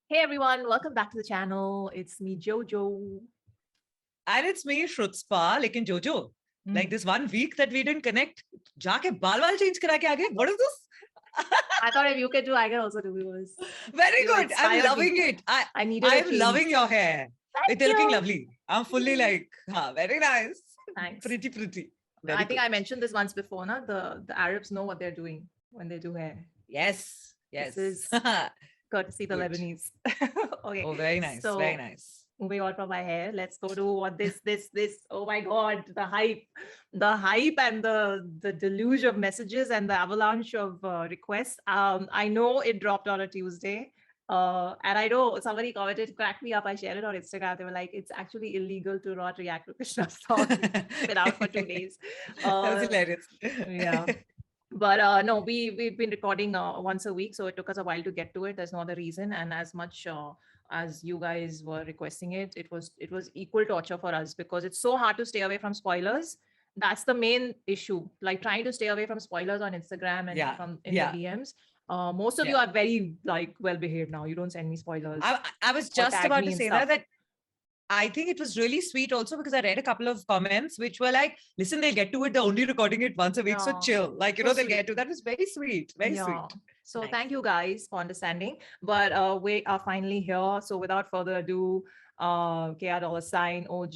Hey everyone, welcome back to the channel. It's me, Jojo. And it's me, Shrutspa. Lekin Jojo, like this 1 week that we didn't connect, jaake baal change kara ke aage. What is this? I thought if you could do, I can also do yours. Very You good. I'm inspired loving me. it. I needed a I'm change. loving your hair. Thank It's looking you. lovely. I'm fully like, very nice. Thanks. Pretty. I think I mentioned this once before, na? The Arabs know what they're doing when they do hair. Yes. This is courtesy the Good. Lebanese. Okay. Oh, very nice. So, very nice. Moving on from my hair, let's go to what this. Oh my God, the hype and the deluge of messages and the avalanche of requests. I know it dropped on a Tuesday. And I know somebody commented, cracked me up. I shared it on Instagram. They were like, it's actually illegal to not react to Krishna's song. It's been out for 2 days. That was hilarious. Yeah. But no, we've been recording once a week, so it took us a while to get to it. There's no other reason. And as much as you guys were requesting it, it was equal torture for us because it's so hard to stay away from spoilers. That's the main issue. Like trying to stay away from spoilers on Instagram and from in the DMs. Most of you are very like well behaved now. You don't send me spoilers. I was just about to say that I think it was really sweet also because I read a couple of comments which were like, listen, they'll get to it. They're only recording it once a week. So chill. Like, So they'll sweet. get to that. Was very sweet. Very sweet. So Nice. thank you guys for understanding. But we are finally here. So without further ado, KR dollar sign OG,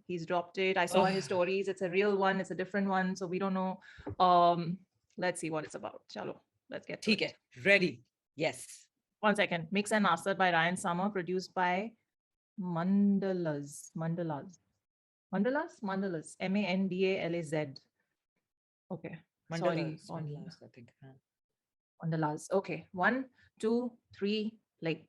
he's dropped it. I saw in his stories. It's a real one. It's a different one. So we don't know. Let's see what it's about. Chalo, let's get to it. Ready. Yes. 1 second. Mix and mastered by Ryan Summer, produced by Mandalas. Mandalaz, Mandalaz. Okay. Sorry. Mandalas, I think. Mandalaz. Okay. 1, 2, 3, play.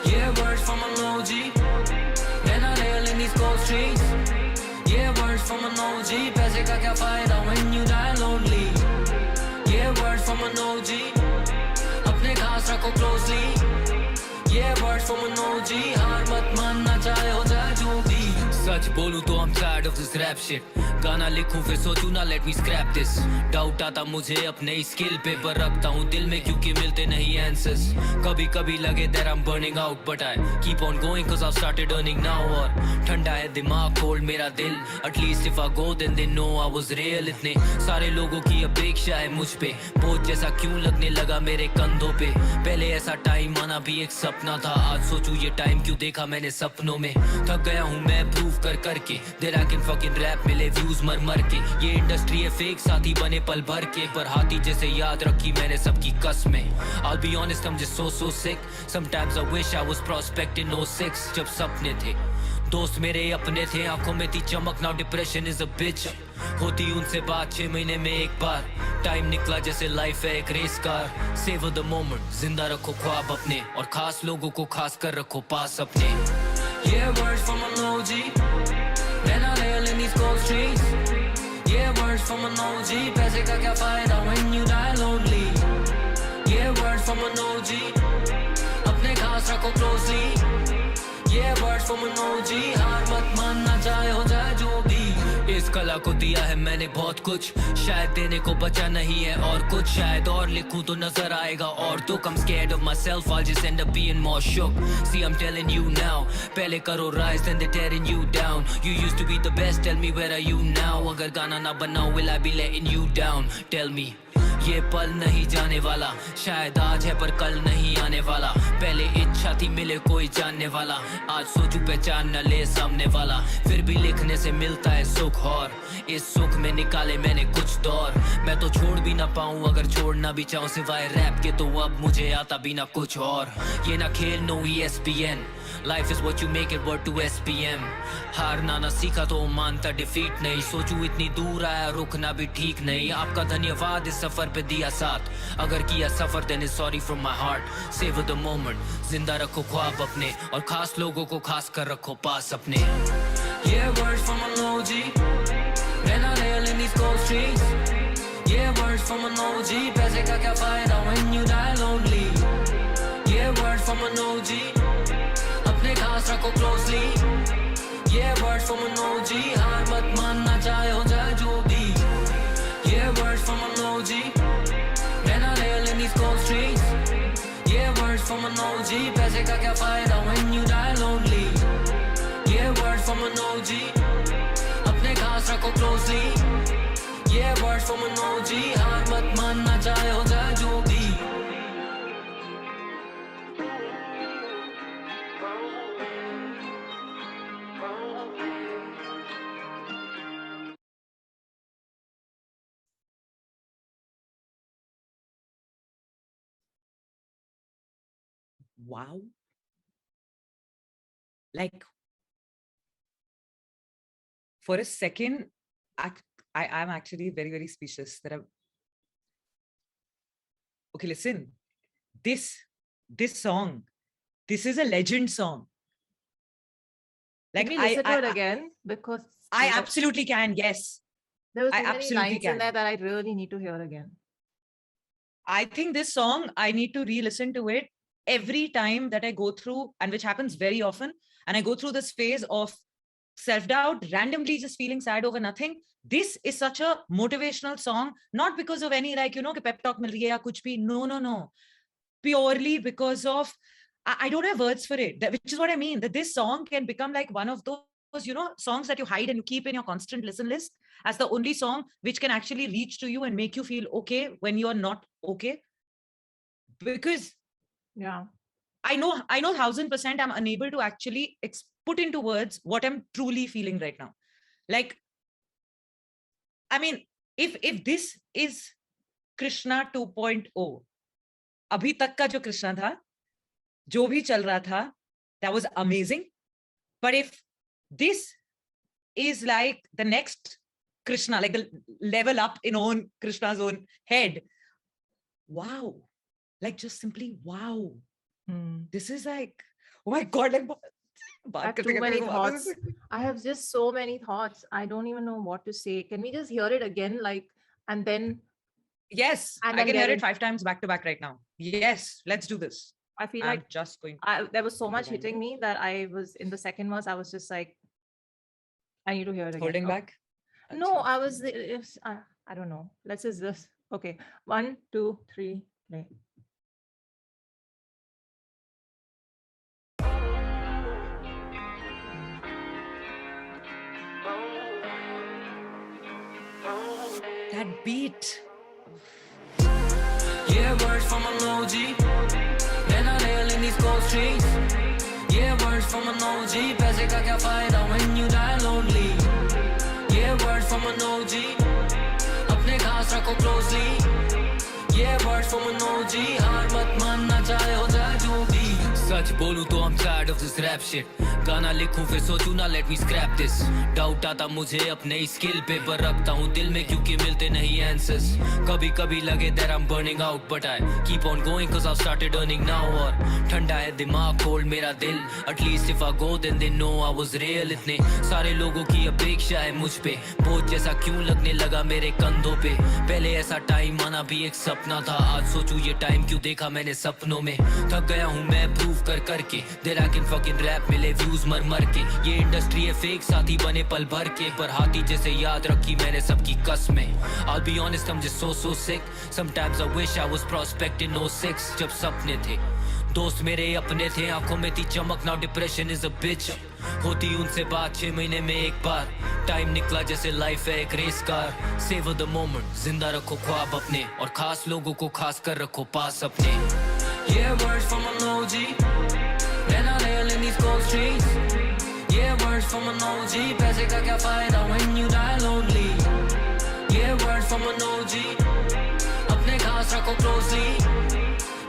Yeah, words from an OG. Then I nail in these cold streets. Yeah, words from an OG. पैसे का क्या फायदा when you die lonely. Yeah, words from an OG. अपने खास रखो closely. Yeah, words from an OG. हार मत मानना चाहे हो जाए जो भी. सच बोलूं तो I'm tired of this rap shit. गाना लिखूं फिर सोचूं ना let me scrap this. Doubt आता मुझे अपने ही स्किल पे पर रखता हूँ दिल में क्योंकि मिलते नहीं आंसर्स. कभी कभी लगे that I'm burning out but I keep on going cause I've started earning now. और ठंडा है दिमाग cold मेरा दिल. At least if I go then they know I was real. इतने सारे लोगों की अपेक्षा है मुझ पे. बोझ जैसा क्यों लगने लगा मेरे कंधों पे. पहले ऐसा टाइम आना भी एक सपना था. आज सोचूं ये टाइम क्यों देखा मैंने सपनों में. थक गया हूँ मैं प्रूव कर करके that I can fucking rap मिले व्यूज मर मर के. ये इंडस्ट्री है फेक साथी बने पल भर के पर हाथी जैसे याद रखी मैंने सबकी कसमें. I'll be honest I'm just so sick. Sometimes I wish I was prospecting 06 जब सपने थे. दोस्त मेरे अपने थे आंखों में थी चमक. Now depression is a bitch. होती उनसे बात 6 महीने में एक बार. टाइम निकला जैसे लाइफ है एक race car. Savor the moment जिंदा रखो ख्वाब अपने और खास लोगों को खास कर रखो पास अपने. Yeah, words from an OG. Then I nail in these cold streets. Yeah, words from an OG. पैसे का क्या फायदा when you die lonely. Yeah, words from an OG. अपने खास रखो closely. Yeah, words from an OG. हार मत मानना चाहे हो जाए जो भी. इस कला को दिया है मैंने बहुत कुछ. शायद देने को बचा नहीं है और कुछ. शायद और लिखूं तो नजर आएगा और दुख. I'm scared of myself, I'll just end up being more shook. See, I'm telling you now. पहले करो rise, then they're tearing you down. You used to be the best, tell me where are you now? अगर गाना ना बनाओ, will I be letting you down? Tell me. ये पल नहीं जाने वाला. शायद आज है पर कल नहीं आने वाला. पहले इच्छा थी मिले कोई जानने वाला. आज सोचूं पहचान न ले सामने वाला. फिर भी लिखने से मिलता है सुख और इस सुख में निकाले मैंने कुछ दौर. मैं तो छोड़ भी ना पाऊं अगर छोड़ना भी चाहूं सिवाय रैप के तो अब मुझे आता भी ना कुछ और. ये ना खेल नो ESPN. Life is what you make it, word to SPM. हारना ना सीखा तो मानता डिफीट नहीं. सोचूं इतनी दूर आया रुकना भी ठीक नहीं. आपका धन्यवाद इस सफर पे दिया साथ. अगर किया सफर then it's sorry from my heart. Savor the moment जिंदा रखो ख्वाब अपने और खास लोगों को खास कर रखो पास अपने. Yeah, words from an OG. Then I nail in these cold streets. Yeah, words from an OG. पैसे का क्या फायदा when you die lonely. Yeah, words from an OG. अपने खास रखो closely. Yeah, words from an OG. हार मत मानना चाहे हो जाए जो भी. Yeah, words from an OG. रहना real in these cold streets. Yeah, words from an OG. पैसे का क्या फायदा when you die lonely. Yeah, words from an OG. अपने खास रखो closely. Yeah, words from an OG. हार मत मानना चाहे हो जाए जो भी. Wow. Like, for a second, I'm actually very, very speechless that okay, listen, this song, this is a legend song. Like, Can we listen to it again? Because I absolutely can, yes. there was I so many absolutely lines can. in there that I really need to hear again. I think this song, I need to re-listen to it every time that I go through, and which happens very often, and I go through this phase of self-doubt, randomly just feeling sad over nothing. This is such a motivational song, not because of any like, कि pep talk mil rahi hai ya kuch bhi. No. Purely because of, I don't have words for it, which is what I mean, that this song can become like one of those, songs that you hide and you keep in your constant listen list as the only song which can actually reach to you and make you feel okay when you are not okay. Because Yeah. I know 1000% I'm unable to actually put into words what I'm truly feeling right now. Like, I mean, if this is Krishna 2.0, abhi tak ka jo Krishna tha, jo bhi chal raha tha, that was amazing. But if this is like the next Krishna, like the level up in own Krishna's own head, wow. Like, just simply wow. This is like, oh my God, like, I have too many thoughts. I have just so many thoughts. I don't even know what to say. Can we just hear it again? Like, and then. Yes, and I then can hear get it 5 times back to back right now. Yes, let's do this. I feel I'm like just going there was so much Divine. hitting me that I was in the second verse. I was just like, I need to hear it again. holding Oh, back. No, Acha. I was, I don't know. Let's just this. Okay. 1, 2, 3, play. That beat. Yeah, words from an OG. Then I rail in these cold streets. Yeah, words from an OG. पैसे का क्या फायदा when you die lonely. Yeah, words from an OG. अपने खास रखो closely. Yeah, words from an OG. हार मत मानना चाहे हो जाए जो भी. सच बोलूं तो I'm tired of this rap shit. गाना लिखूं फिर सोचूं ना let me scrap this. Doubt आता मुझे अपने स्किल पे पर रखता हूँ दिल में क्योंकि मिलते नहीं आंसर्स. कभी कभी लगे that I'm burning out but I keep on going cause I've started earning now. और ठंडा है दिमाग cold मेरा दिल. At least if I go then they know I was real. इतने सारे लोगों की अपेक्षा है मुझ पे. बोझ जैसा क्यों लगने लगा मेरे कंधों पे. पहले ऐसा टाइम आना भी एक सपना था. आज सोचूं ये टाइम क्यों देखा मैंने सपनों में. थक गया हूँ मैं प्रूव कर करके. That I can fucking rap मिले views मर मर के. ये इंडस्ट्री है फेक साथी बने पल भर के. पर हाथी जैसे याद रखी मैंने सबकी कसमें. I'll be honest I'm just so sick. Sometimes I wish I was prospecting 06 जब सपने थे. दोस्त मेरे अपने थे आंखों में थी चमक. Now depression is a bitch. होती उनसे बात 6 महीने में एक बार. टाइम निकला जैसे लाइफ है एक race car. Savor the moment. जिंदा रखो ख्वाब अपने और खास लोगों को खास कर रखो पास अपने. Yeah, words from an OG. Then I rail in these cold streets. Yeah, words from an OG. पैसे का क्या फायदा when you die lonely. Yeah, words from an OG. अपने खास रखो closely.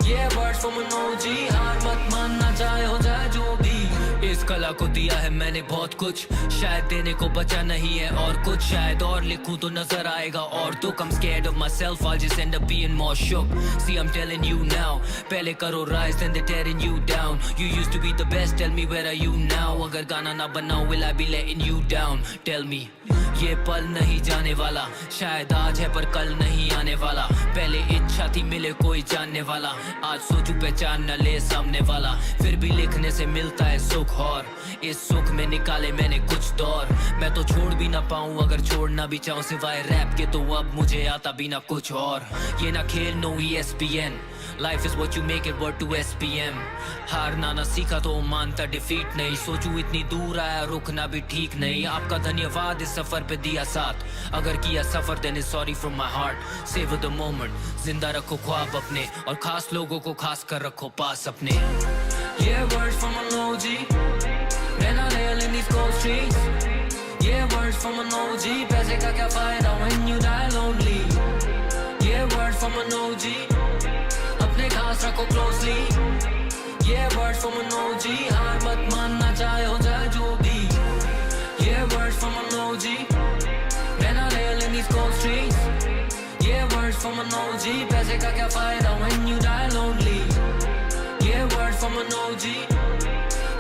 Yeah, words from an OG. हार मत मानना चाहे हो जाए जो भी. इस कला को दिया है मैंने बहुत कुछ. शायद देने को बचा नहीं है और कुछ. शायद और लिखूं तो नजर आएगा और तो. I'm scared of myself, I'll just end up being more shook. See, I'm telling you now. पहले करो rise, then they're tearing you down. You used to be the best, tell me where are you now? अगर गाना ना बनाऊं, will I be letting you down? Tell me. ये पल नहीं जाने वाला, शायद आज है पर कल नहीं आने वाला। पहले इच्छा थी मिले कोई जानने वाला, आज सोचूं पहचान न ले सामने वाला। फिर भी लिखने से मिलता है सुख, और इस सुख में निकाले मैंने कुछ दौर। मैं तो छोड़ भी ना पाऊं अगर छोड़ना भी चाहूं, सिवाय रैप के तो अब मुझे आता भी ना कुछ और। ये ना खेल नो ESPN, life is what you make it word to SPM। हारना ना सीखा तो मानता डिफीट नहीं, सोचूं इतनी दूर आया रुकना भी ठीक नहीं। आपका धन्यवाद इस सफर पे दिया साथ, अगर किया सफर then sorry from my heart. Save the moment, जिंदा रखो ख्वाब अपने, और खास लोगों को खास कर रखो पास अपने। Yeah, words from an OG, रहना real in these cold streets. Yeah, words from an OG, पैसे का क्या फायदा when you die lonely. Yeah, words from an OG, अपने खास रखो closely. Yeah, words from an OG, हार मत मानना चाहे हो जाए जो भी। Yeah, words from an OG, रहना real in these cold streets. Yeah, words from an OG, पैसे का क्या फायदा when you die lonely. Yeah, words from an OG,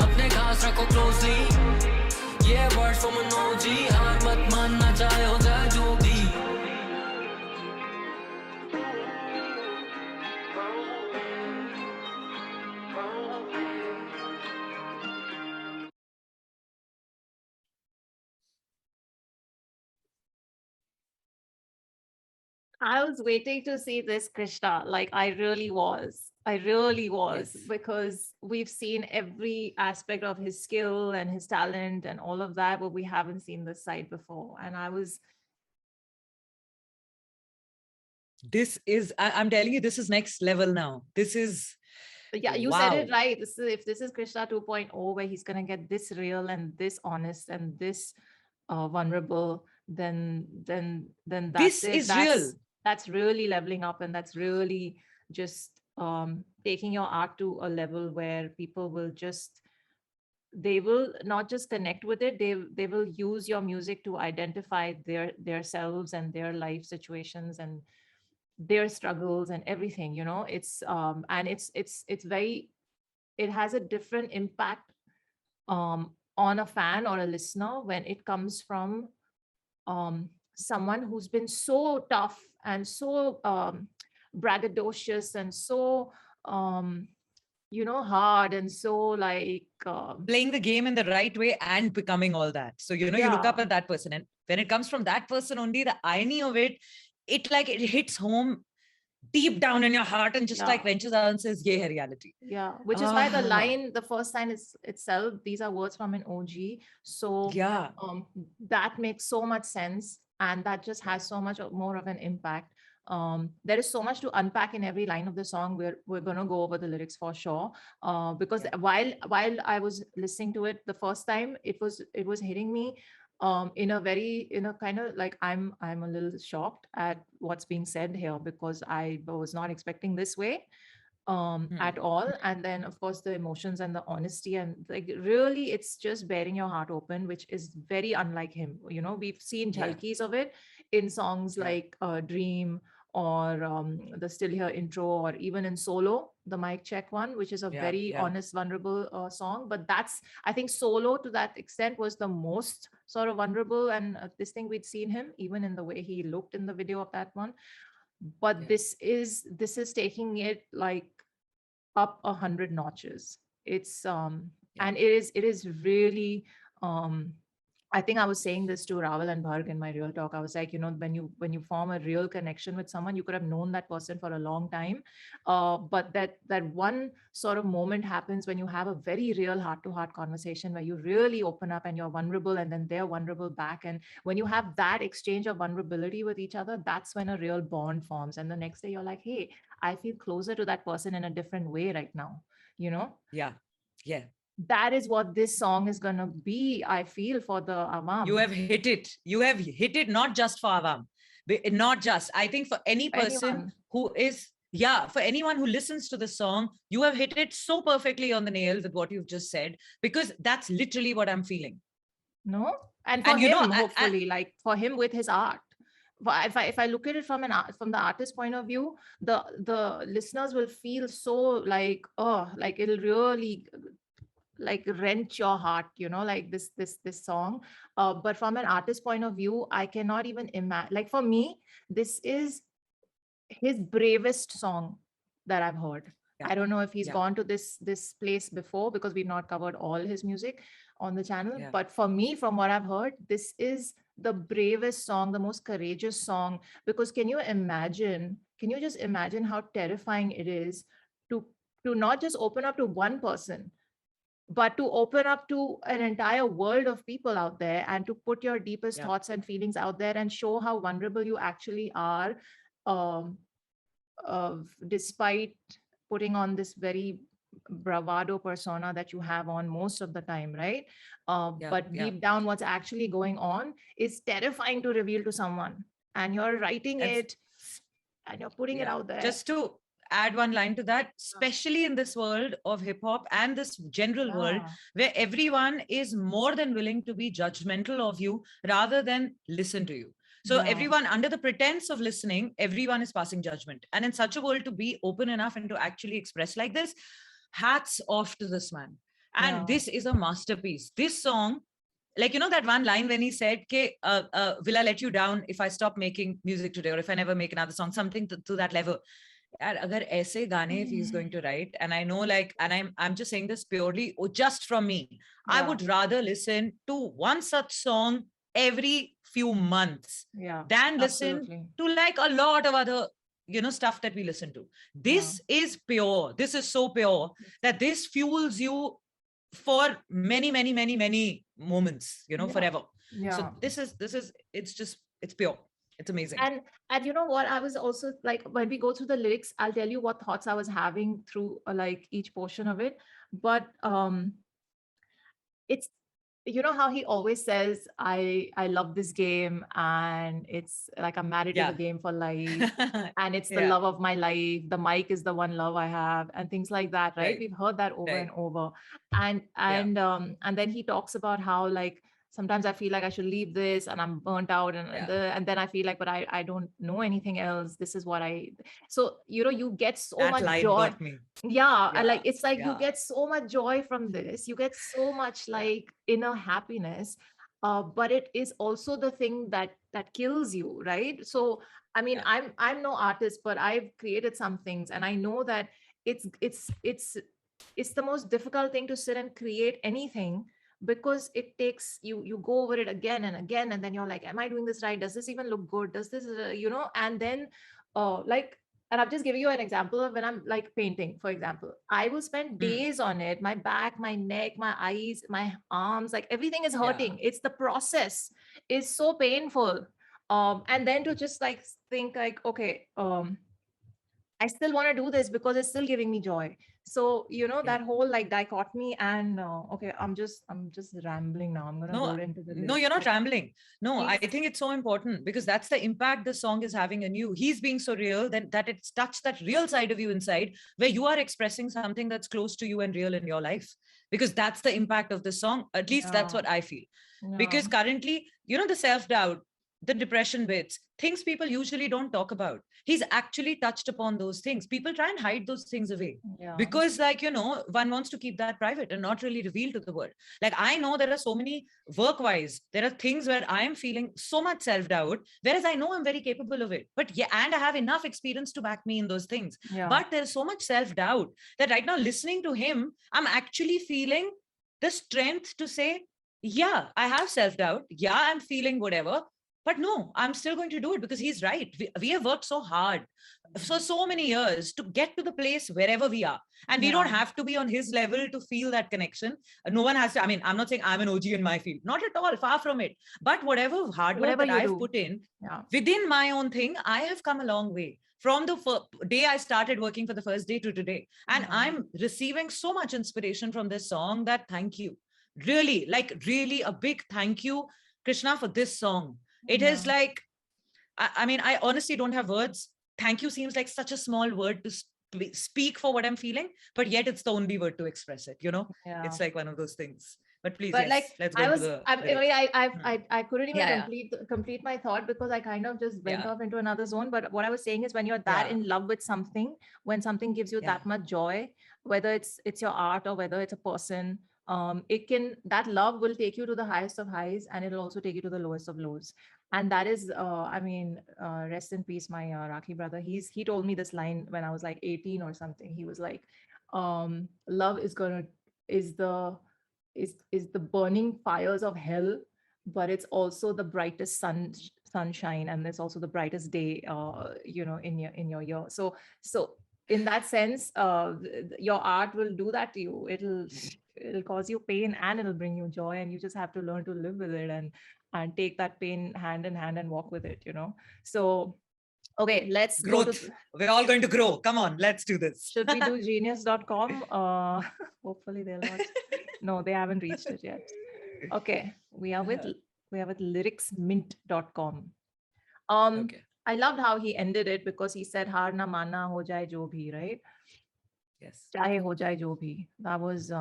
अपने खास रखो closely. Yeah, words from an OG, हार मत मानना चाहे हो जाए जो भी। I was waiting to see this, Krishna. Like, I really was. I really was, Yes. because we've seen every aspect of his skill and his talent and all of that, but we haven't seen this side before. And I was, This is, I'm telling you, this is next level now. This is, yeah, you said it wow. right. This is, if this is Krishna 2.0, where he's going to get this real and this honest and this vulnerable, then that's This it. is real. That's really leveling up, and that's really just taking your art to a level where people will just, they will not just connect with it, they will use your music to identify their selves and their life situations and their struggles and everything, you know. It's and it's very, it has a different impact on a fan or a listener when it comes from someone who's been so tough and so braggadocious and so you know, hard and so like Playing the game in the right way and becoming all that. So, you know, you look up Yeah. at that person, and when it comes from that person only, the irony of it, it hits home deep down in your heart and just like Yeah. ventures out and says, "Ye hai reality." Yeah, which is why the Ah. line, the first line is itself, these are words from an OG. So Yeah. that makes so much sense, and that just has so much more of an impact. There is so much to unpack in every line of the song. We're gonna go over the lyrics for sure. Because Yeah. while I was listening to it the first time, it was hitting me in a kind of like, I'm a little shocked at what's being said here, because I was not expecting this way at all. And then of course the emotions and the honesty, and like really it's just bearing your heart open, which is very unlike him. You know, we've seen Yeah. jhalkis of it in songs Yeah. like Dream, or the Still Here intro, or even in Solo, the mic check one, which is a Yeah, very yeah. honest, vulnerable song. But that's, I think Solo to that extent was the most sort of vulnerable and this thing we'd seen him, even in the way he looked in the video of that one. But Yeah. this is taking it like up 100 notches. It's Yeah. and it is really I think I was saying this to Raval and Bharg in my real talk. I was like, you know, when you form a real connection with someone, you could have known that person for a long time, but that one sort of moment happens when you have a very real heart-to-heart conversation where you really open up and you're vulnerable, and then they're vulnerable back. And when you have that exchange of vulnerability with each other, that's when a real bond forms. And the next day you're like, hey, I feel closer to that person in a different way right now, you know. Yeah. Yeah. That is what this song is going to be, I feel, for the awam. You have hit it. You have hit it, not just for Awam. Not just, I think for any person Anyone. who is, yeah, for anyone who listens to the song, you have hit it so perfectly on the nail with what you've just said, because that's literally what I'm feeling. No, and for And you know, him, hopefully, like for him with his art. If I look at it from from the artist point of view, the listeners will feel so like, oh, like it'll really like wrench your heart, like this song. But from an artist point of view, I cannot even imagine. Like for me, this is his bravest song that I've heard. Yeah. I don't know if he's Yeah. gone to this place before, because we've not covered all his music on the channel. Yeah. But for me, from what I've heard, this is the bravest song, the most courageous song. Because can you just imagine how terrifying it is to not just open up to one person, but to open up to an entire world of people out there, and to put your deepest Yeah. thoughts and feelings out there, and show how vulnerable you actually are, um, despite putting on this very bravado persona that you have on most of the time, right? Yeah, But yeah. deep down, what's actually going on is terrifying to reveal to someone. And you're writing And it and you're putting it Yeah. out there. Just to add one line to that, especially in this world of hip hop and this general world Yeah. where everyone is more than willing to be judgmental of you rather than listen to you. So Yeah. everyone, under the pretense of listening, everyone is passing judgment. And in such a world, to be open enough and to actually express like this, hats off to this man. And Yeah. this is a masterpiece. This song, like, that one line when he said, will I let you down if I stop making music today, or if I never make another song, something to that level. यार अगर ऐसे गाने if he's going to write, and I know, like, and I'm just saying this purely just from me, I Yeah. would rather listen to one such song every few months Yeah. than listen Absolutely. to like a lot of other stuff that we listen to. This is pure. This is so pure that this fuels you for many, many, many, many moments, Yeah. forever. Yeah. So this is it's pure. It's amazing. And you know what, I was also like, when we go through the lyrics, I'll tell you what thoughts I was having through like each portion of it. But it's, how he always says, I love this game, and it's like I'm married to Yeah. the game for life, and it's the Yeah. love of my life. The mic is the one love I have, and things like that, right? Right. We've heard that over Right. and over. And then he talks about how, like, sometimes I feel like I should leave this and I'm burnt out, and then I feel like, but I don't know anything else. This is what so you get so That much line joy. got me. Yeah, and like Yeah, it's like you yeah. get so much joy from this. You get so much like inner happiness. But it is also the thing that kills you, right? So I mean, Yeah. I'm no artist, but I've created some things, and I know that it's the most difficult thing to sit and create anything, because it takes you go over it again and again, and then you're like, am I doing this right? Does this even look good? Does this and then like, and I'll just give you an example of when I'm like painting, for example. I will spend days on it. My back, my neck, my eyes, my arms, like everything is hurting. It's the process is so painful. And then to just like think like, okay, I still want to do this because it's still giving me joy. So, that whole like dichotomy, and okay, I'm just rambling now. I'm going to go into the No, lyrics. you're not rambling. No, I Please. think it's so important because that's the impact the song is having on you. He's being so real that it's touched that real side of you inside, where you are expressing something that's close to you and real in your life. Because that's the impact of this song. At least that's Yeah. what I feel. Yeah. Because currently, the self-doubt, the depression bits, things people usually don't talk about. He's actually touched upon those things. People try and hide those things away Yeah. because, like, one wants to keep that private and not really reveal to the world. Like, I know there are so many work-wise, there are things where I am feeling so much self-doubt, whereas I know I'm very capable of it. But yeah, and I have enough experience to back me in those things. Yeah. But there's so much self-doubt that right now, listening to him, I'm actually feeling the strength to say, yeah, I have self-doubt. Yeah, I'm feeling whatever. But no, I'm still going to do it because he's right. We have worked so hard for so many years to get to the place wherever we are. And we don't have to be on his level to feel that connection. No one has to. I mean, I'm not saying I'm an OG in my field. Not at all. Far from it. But whatever hard work that I've put in within my own thing, I have come a long way. From the day I started working for the first day to today. And I'm receiving so much inspiration from this song that thank you. Really, like really a big thank you, Krishna, for this song. It is like, I mean, I honestly don't have words. Thank you seems like such a small word to speak for what I'm feeling, but yet it's the only word to express it. It's like one of those things. But please, but yes, like let's go into the I couldn't even complete my thought because I kind of just went off into another zone. But what I was saying is, when you're that in love with something, when something gives you that much joy, whether it's your art or whether it's a person that love will take you to the highest of highs, and it'll also take you to the lowest of lows. And that is, I mean, rest in peace, my Rakhi brother. He told me this line when I was like 18 or something. He was like, love is the is the burning fires of hell, but it's also the brightest sunshine, and it's also the brightest day, in your year. So in that sense, your art will do that to you. It'll cause you pain and it'll bring you joy, and you just have to learn to live with it and take that pain hand in hand and walk with it. So okay, let's go Growth. to. We're all going to grow. Come on, let's do this. Should we do genius.com? Hopefully they'll not. No, they haven't reached it yet. Okay, we are with lyricsmint.com. Okay. I loved how he ended it, because he said har na mana ho jaye jo bhi, right? Yes. Chahe ho jaye jo bhi. That was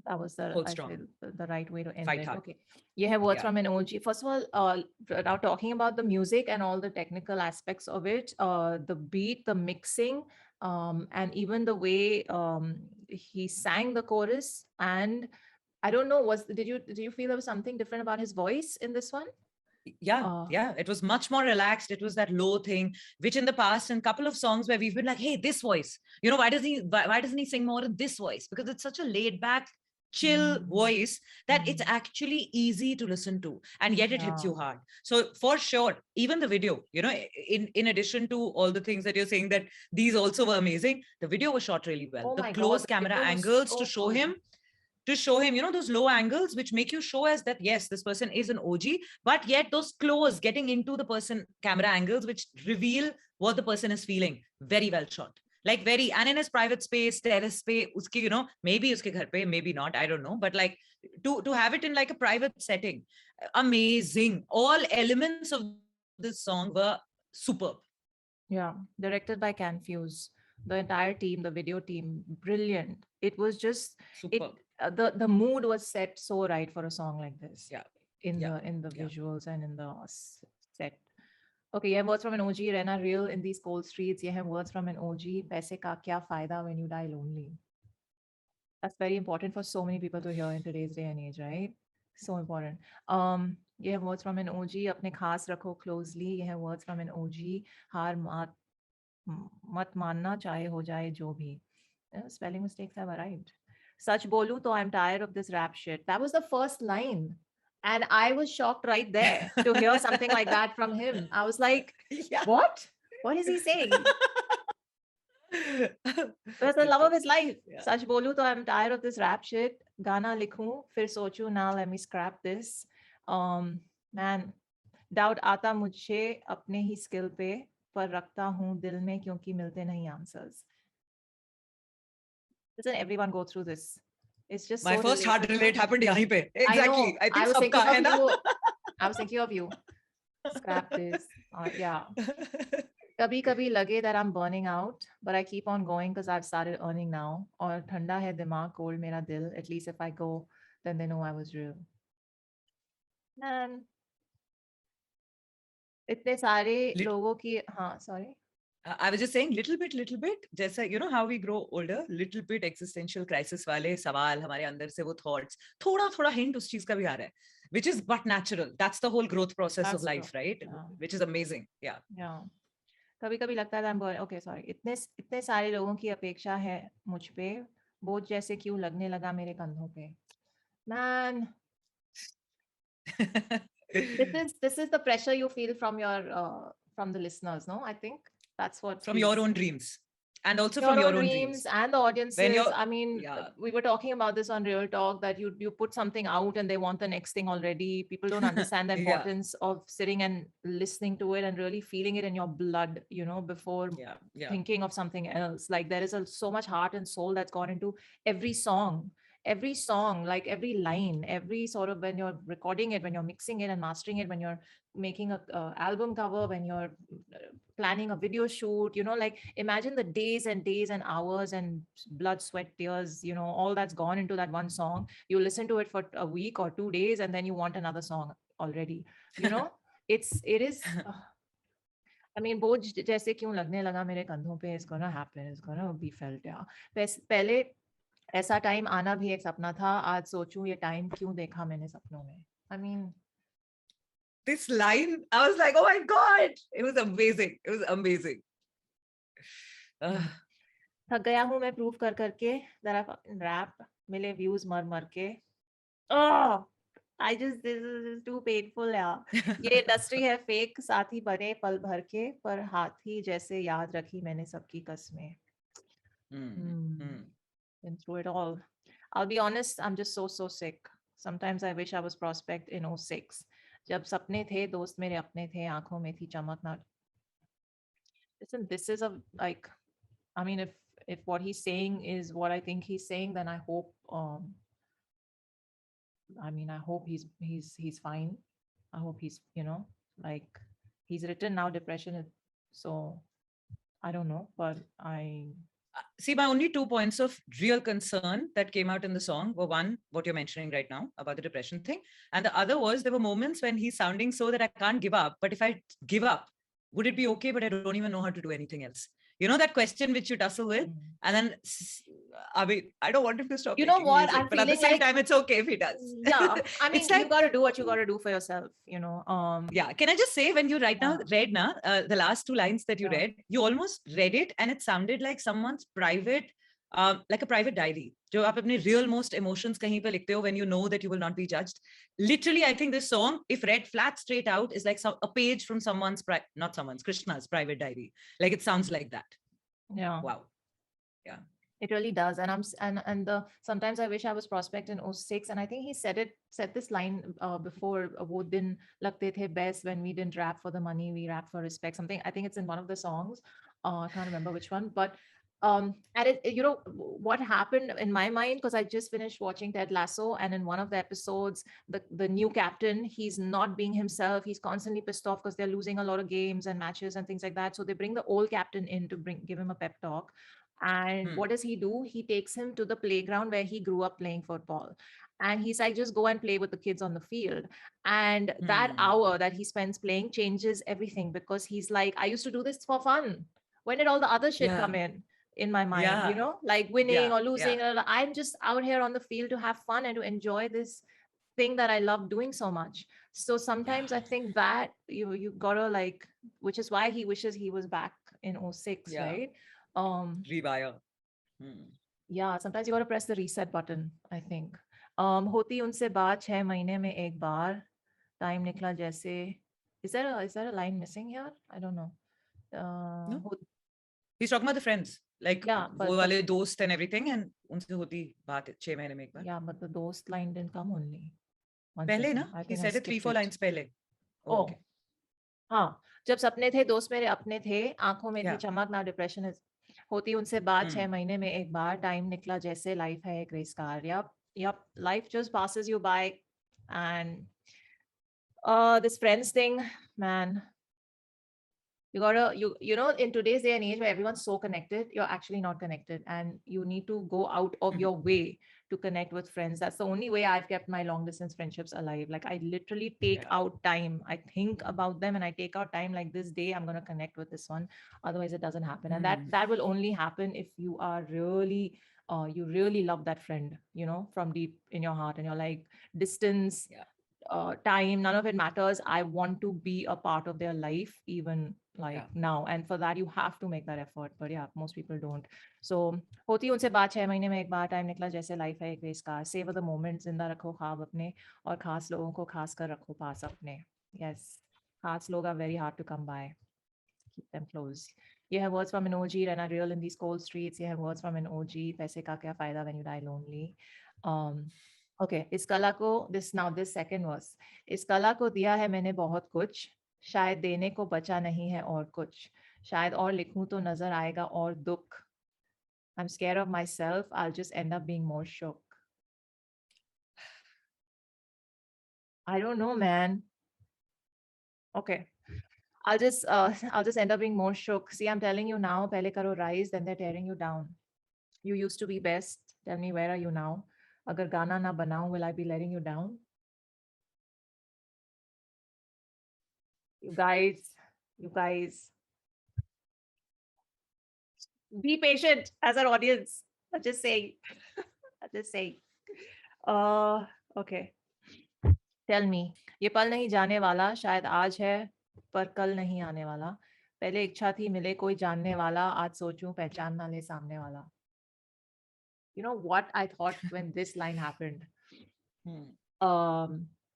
Hold strong. the right way to end Fight it. hard. Okay. You have words Yeah. from an OG. First of all, now talking about the music and all the technical aspects of it, the beat, the mixing, and even the way he sang the chorus. And I don't know, did you feel there was something different about his voice in this one? Yeah, it was much more relaxed. It was that low thing, which in the past, in a couple of songs where we've been like, hey, this voice, why doesn't he sing more in this voice? Because it's such a laid back, chill voice that it's actually easy to listen to, and yet it hits you hard. So for sure, even the video, in addition to all the things that you're saying, that these also were amazing, the video was shot really well. Oh The my close God, the camera video was angles so to show good. him, those low angles, which make you show us that, yes, this person is an OG, but yet those close getting into the person camera angles, which reveal what the person is feeling. Very well shot. Like and in his private space, terrace space, uski, maybe uske ghar pe, maybe not, I don't know. But like to have it in like a private setting, amazing. All elements of this song were superb. Yeah, directed by Canfuse. The entire team, the video team, brilliant. It was just Superb. The mood was set so right for a song like this. Yeah. In Yeah. the Yeah. visuals and in the set. Okay, you have words from an OG. Rena real in these cold streets. You have words from an OG. Paise ka kya fayda when you die lonely. That's very important for so many people to hear in today's day and age, right? So important. You have words from an OG. Apne khas rakho closely. You have words from an OG. Har mat manna chahe ho jaye jo bhi. Spelling mistakes have arrived. Sach bolu to I'm tired of this rap shit. That was the first line. And I was shocked right there to hear something like that from him. I was like, what? What is he saying? That's the love of his life. Yeah. Sach bolu to I'm tired of this rap shit. Gana likhu, fir sochu na, let me scrap this. Man, doubt aata mujhe apne hi skill pe, par rakhta hoon dil mein kyunki milte nahi answers. Doesn't everyone go through this? It's just My so first hard relatable. relate happened yahi pe. Exactly. I think was thinking sabka hai of na. you. I was thinking of you. Scrap this. Yeah. Kabhi kabhi lage that I'm burning out, but I keep on going because I've started earning now. Or thanda hai dimag, cold mera dil. At least if I go, then they know I was real. Man. इतने सारे लोगों की, हाँ, sorry. I was just saying little bit, जैसा how we grow older, little bit existential crisis वाले सवाल हमारे अंदर से वो thoughts, थोड़ा hint उस चीज का भी आ रहा है, which is but natural. That's the whole growth process That's of life, true. right? Yeah. Which is amazing. Yeah. Yeah. कभी-कभी लगता है I'm okay, sorry. इतने सारे लोगों की अपेक्षा है मुझ पे, बोझ जैसे क्यों लगने लगा मेरे कंधों पे. Man. This is the pressure you feel from the listeners, no? I think that's what from your own dreams, and also your from your own own dreams dreams and the audiences. When you're- I mean, yeah. we were talking about this on Real Talk, that you put something out and they want the next thing already. People don't understand the Yeah. importance of sitting and listening to it and really feeling it in your blood, before Yeah. thinking of something else. Like there is so much heart and soul that's gone into every song, like every line, every sort of, when you're recording it, when you're mixing it and mastering it, when you're making a album cover, when you're planning a video shoot, like imagine the days and days and hours and blood, sweat, tears, all that's gone into that one song. You listen to it for a week or 2 days and then you want another song already, it is I mean, बोझ जैसे क्यों लगने लगा मेरे कंधों पे, it's gonna happen, it's gonna be felt. Yeah. पहले ऐसा टाइम आना भी एक सपना था, आज सोचूं ये टाइम क्यों देखा मैंने सपनों में. I mean, This line, I was like, oh my God, it was amazing. It was amazing. Ugh. थक गया हूँ मैं प्रूव कर करके, जरा रैप मिले व्यूज मर मर के. Oh, this is too painful यार. ये इंडस्ट्री है फेक, साथी बने पल भर के, पर हाथी जैसे याद रखी मैंने सबकी कस्में. Been through it all. I'll be honest, I'm just so sick. Sometimes I wish I was Prospect in 06. जब सपने थे दोस्त मेरे अपने थे, आंखों में थी चमक ना. Listen, this is a like, I mean, if what he's saying is what I think he's saying, then I hope I hope he's fine. I hope he's, like, he's written now depression, so I don't know, but See, my only 2 points of real concern that came out in the song were, one, what you're mentioning right now about the depression thing. And the other was, there were moments when he's sounding so that I can't give up. But if I give up, would it be okay? But I don't even know how to do anything else. You know that question which you tussle with? And then, I mean, I don't want him to stop You know making what? music, I'm but at the feeling same like- time, it's okay if he does. Yeah, I mean, It's like- you got to do what you got to do for yourself, Yeah. Can I just say, when you read the last 2 lines that you Yeah. read, you almost read it and it sounded like someone's private, like a private diary. जो आप अपने real most emotions कहीं पे लिखते हो when you know that you will not be judged. Literally, I think this song, if read flat straight out, is like a page from Krishna's private diary. Like, it sounds like that. Yeah. Wow. It really does. And sometimes I wish I was Prospect in 06. And I think he said this line before, wo din lagte the best when we didn't rap for the money, we rap for respect. Something, I think it's in one of the songs. I can't remember which one, but and what happened in my mind, because I just finished watching Ted Lasso, and in one of the episodes, the new captain, he's not being himself. He's constantly pissed off because they're losing a lot of games and matches and things like that. So they bring the old captain in to give him a pep talk. And what does he do? He takes him to the playground where he grew up playing football. And he's like, just go and play with the kids on the field. And that hour that he spends playing changes everything, because he's like, I used to do this for fun. When did all the other shit come in my mind, like winning or losing? I'm just out here on the field to have fun and to enjoy this thing that I love doing so much. So sometimes I think that you gotta, like, which is why he wishes he was back in 06, right? Rewire. Yeah, sometimes you got to press the reset button, I think. होती उनसे बात 6 महीने में एक बार, time निकला जैसे. Is there a line missing here? I don't know. No. He's talking about the friends, like, Yeah, but वो वाले दोस्त and everything, and उनसे होती बात 6 महीने में एक बार. Yeah, but the dost line didn't come only. One पहले second. ना, I he think I said it 3-4 skipped it. lines पहले. Oh, Okay. हाँ, जब सपने थे दोस्त मेरे अपने थे, आंखों में थी Yeah. चमक ना डिप्रेशन है. होती उनसे बात 6 महीने में एक बार, टाइम निकला जैसे लाइफ है एक race car. Yep, life just passes you by. And this friends thing, man, you gotta, in today's day and age where everyone's so connected, you're actually not connected, and you need to go out of your way to connect with friends. That's the only way I've kept my long distance friendships alive. Like, I literally take out time. I think about them and I take out time, like, this day I'm going to connect with this one. Otherwise it doesn't happen. And that will only happen if you are really, you really love that friend, from deep in your heart, and you're like, distance, time, none of it matters. I want to be a part of their life, even like now. And for that, you have to make that effort. But yeah, most people don't. So, होती उनसे बात 6 महीने में एक बार, time निकला जैसे life है एक race car. Savor the moment, जिंदा रखो ख्वाब अपने, और खास लोगों को खास कर रखो पास अपने. Yes, खास लोग are very hard to come by. Keep them close. You have words from an OG, Rena Real in these cold streets. You have words from an OG, पैसे का क्या फायदा when you die lonely. Okay, इस कला को, this second verse. इस कला को दिया है मैंने बहुत कुछ, शायद देने को बचा नहीं है और कुछ. शायद और लिखूं तो नजर आएगा और दुख. I'm scared of myself. I'll just end up being more shook. I don't know, man. Okay. I'll just end up being more shook. See, I'm telling you now, pehle karo rise, then they're tearing you down. You used to be best. Tell me, where are you now? Agar gana na banao, will I be letting you down? You guys, be patient as our audience. I'm just saying. Just say. Okay. Tell me. ये पल नहीं जाने वाला, शायद आज है, पर कल नहीं आने वाला. पहले इच्छा थी मिले कोई जानने वाला, आज सोचूं पहचान ना ले सामने वाला. You know what I thought when this line happened?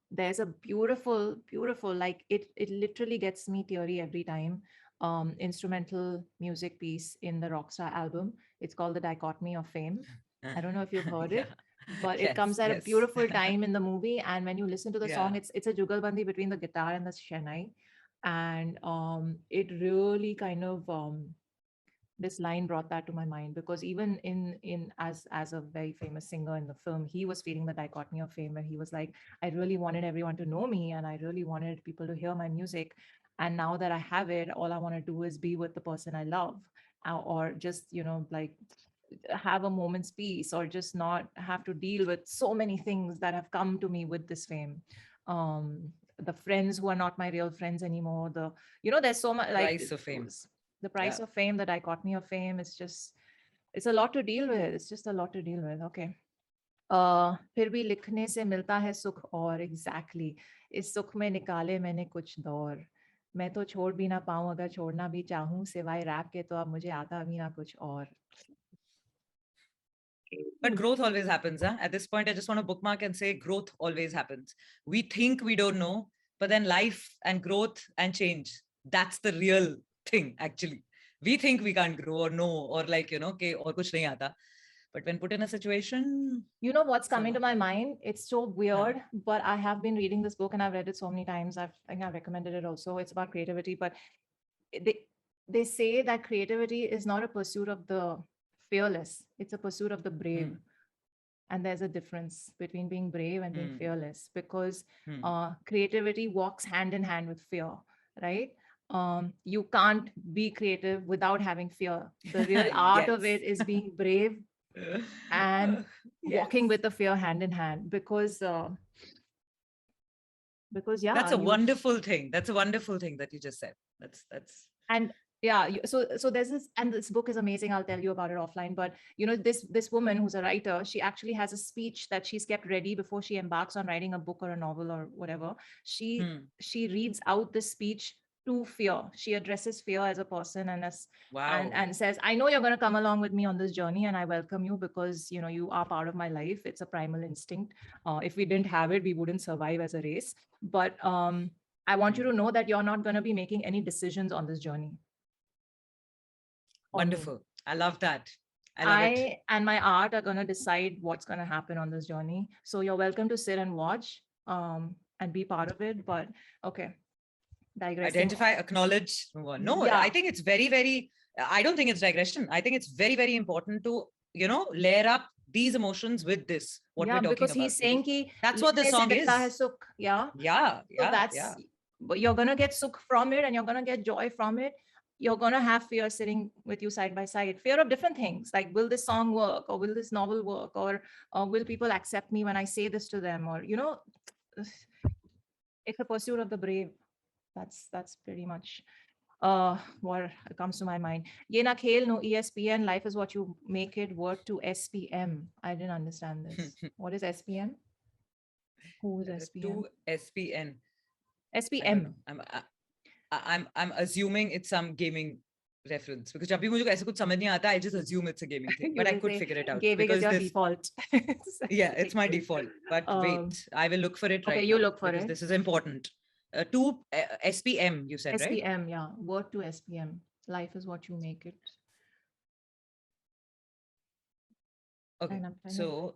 There's a beautiful, like it literally gets me teary every time. Instrumental music piece in the Rockstar album. It's called The Dichotomy of Fame. I don't know if you've heard it, but it comes at a beautiful time in the movie. And when you listen to the song, it's a jugalbandi between the guitar and the shehnai, and it really kind of this line brought that to my mind, because even in as a very famous singer in the film, he was feeling the dichotomy of fame, where he was like, I really wanted everyone to know me and I really wanted people to hear my music, and now that I have it, all I want to do is be with the person I love, or just, you know, like have a moment's peace, or just not have to deal with so many things that have come to me with this fame. The friends who are not my real friends anymore, the, you know, there's so much, like Price of fame. The price of fame, the dichotomy of fame. It's a lot to deal with. It's just a lot to deal with. Okay. फिर भी लिखने से मिलता है सुख, और exactly इस सुख में निकाले मैंने कुछ दौर, मैं तो छोड़ भी ना पाऊं अगर छोड़ना भी चाहूं, सिवाय रैप के तो अब मुझे आता भी ना कुछ और. But growth always happens, huh? At this point, I just want to bookmark and say growth always happens. We think we don't know, but then life and growth and change, that's the real thing, actually. We think we can't grow or know, or like, you know, okay, or kuch nahi aata. But when put in a situation, you know what's coming to my mind? It's so weird, but I have been reading this book and I've read it so many times. I think I've recommended it also. It's about creativity, but they say that creativity is not a pursuit of the fearless, it's a pursuit of the brave. And there's a difference between being brave and being fearless, because creativity walks hand in hand with fear, right? You can't be creative without having fear. The real art of it is being brave and walking with the fear hand in hand, because yeah, that's a wonderful thing. That's a wonderful thing that you just said. That's and yeah, so there's this, and this book is amazing. I'll tell you about it offline. But you know, this woman who's a writer, she actually has a speech that she's kept ready before she embarks on writing a book or a novel or whatever. She reads out the speech to fear. She addresses fear as a person, and as and says, I know you're going to come along with me on this journey, and I welcome you, because you know, you are part of my life. It's a primal instinct. If we didn't have it, we wouldn't survive as a race. But I want you to know that you're not going to be making any decisions on this journey. Wonderful. I love that. I love it. And my art are going to decide what's going to happen on this journey. So you're welcome to sit and watch and be part of it. But okay. Digressing. Identify, acknowledge, move on. No, I think it's very, very, I don't think it's digression. I think it's very, very important to, you know, layer up these emotions with this, what we're talking because about. He's saying that's what the song is. Yeah. So that's, you're going to get sukh from it, and you're going to get joy from it. You're going to have fear sitting with you side by side, fear of different things, like, will this song work, or will this novel work, or will people accept me when I say this to them, or, you know, it's a pursuit of the brave. That's pretty much what comes to my mind. Ye na khel no ESPN, life is what you make it, word to SPM. I didn't understand this. What is SPM? Who is SPM? To SPN. SPM. I'm assuming it's some gaming reference, because जब भी मुझे ऐसे कुछ समझ नहीं आता, I just assume it's a gaming thing, but I could figure it out. Gaming is your default. Yeah, it's my default. But wait, I will look for it right now. Okay, you look for it. This is important. To SPM, you said, right? SPM, yeah. Word to SPM. Life is what you make it. Okay, so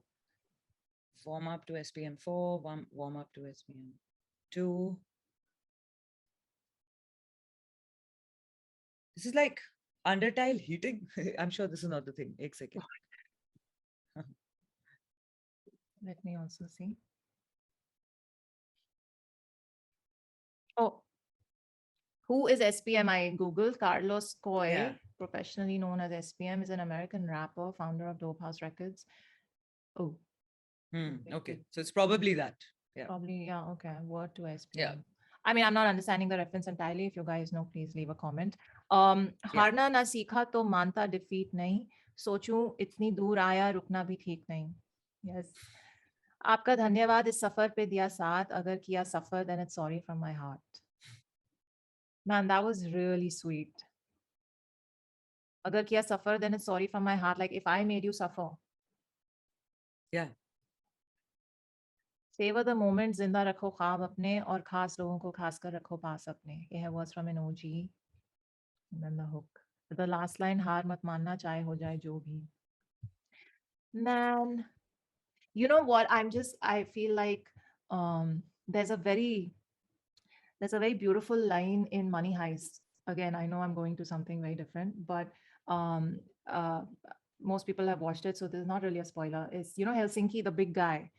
warm up to SPM 4, warm up to SPM 2. This is like undertale heating. I'm sure this is not the thing. Ek second. Let me also see. Oh, who is SPM? I Googled. Carlos Coy, professionally known as SPM, is an American rapper, founder of Dope House Records. Oh. Okay. So it's probably that. Yeah. Probably, yeah. Okay. Word to SPM. Yeah. I mean, I'm not understanding the reference entirely. If you guys know, please leave a comment. हारना ना सीखा तो मानता defeat नहीं, सोचूं इतनी दूर आया रुकना भी ठीक नहीं. Yes. आपका धन्यवाद इस सफर पे दिया साथ, अगर किया सफर then it's sorry from my heart. Man, that was really sweet. अगर किया सफर then it's sorry from my heart. Like if I made you suffer. Yeah. Savor the moment, जिंदा रखो ख्वाब अपने और खास लोगों को खास कर रखो पास अपने. ये है words from an OG. And then the hook. The last line, हार मत मानना चाहे हो जाए जो भी. Man, you know what? I feel like um, there's a very beautiful line in Money Heist. Again, I know I'm going to something very different, but um, uh, most people have watched it, so this is not really a spoiler. It's, you know, Helsinki, the big guy.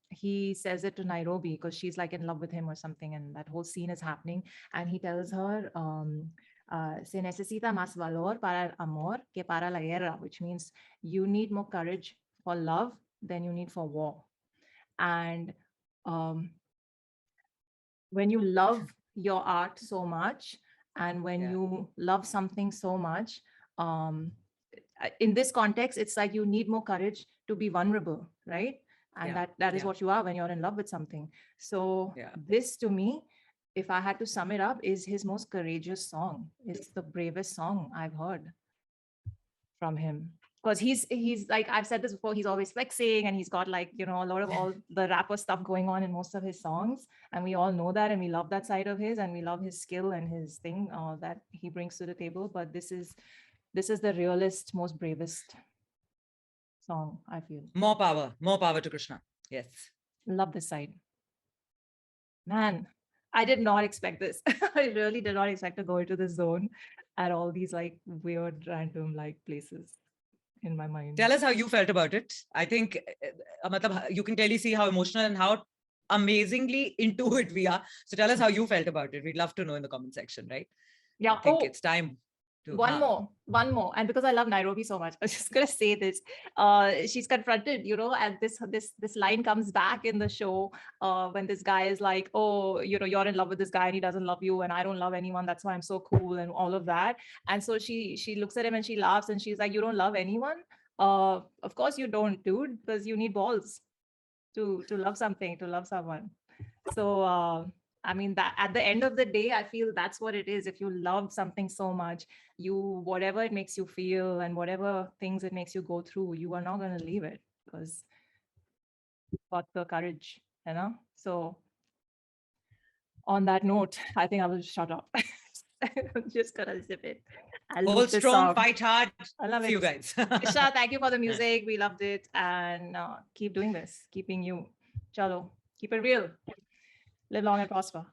He says it to Nairobi because she's like in love with him or something, and that whole scene is happening. And he tells her, se necesita más valor para el amor que para la guerra, which means you need more courage for love than you need for war. And um, when you love your art so much, and when Yeah. you love something so much, in this context, it's like you need more courage to be vulnerable, right? And Yeah, that is yeah. what you are when you're in love with something. So Yeah. this, to me, if I had to sum it up, is his most courageous song. It's the bravest song I've heard from him. Because he's like, I've said this before, he's always flexing, and he's got like, you know, a lot of all the rapper stuff going on in most of his songs. And we all know that, and we love that side of his, and we love his skill and his thing that he brings to the table. But this is the realest, most bravest song, I feel. More power to Krishna. Yes. Love this side. Man, I did not expect this. I really did not expect to go into this zone at all these like weird, random like places in my mind. Tell us how you felt about it. I think you can clearly see how emotional and how amazingly into it we are. So tell us how you felt about it. We'd love to know in the comment section, right? Yeah. I think it's time to One more. And because I love Nairobi so much, I was just gonna say this. She's confronted, you know, and this line comes back in the show when this guy is like, oh, you know, you're in love with this guy and he doesn't love you, and I don't love anyone. That's why I'm so cool and all of that. And so she looks at him and she laughs and she's like, you don't love anyone? Of course you don't, dude, because you need balls to love something, to love someone. So I mean, that at the end of the day, I feel that's what it is. If you love something so much, whatever it makes you feel and whatever things it makes you go through, you are not going to leave it because you've got the courage, you know? So on that note, I think I will shut up. I'm just going to zip it. hold strong, fight hard. I love See it. you guys. Isha, thank you for the music. We loved it. And keep doing this, keeping you. Chalo, keep it real. Live long and prosper.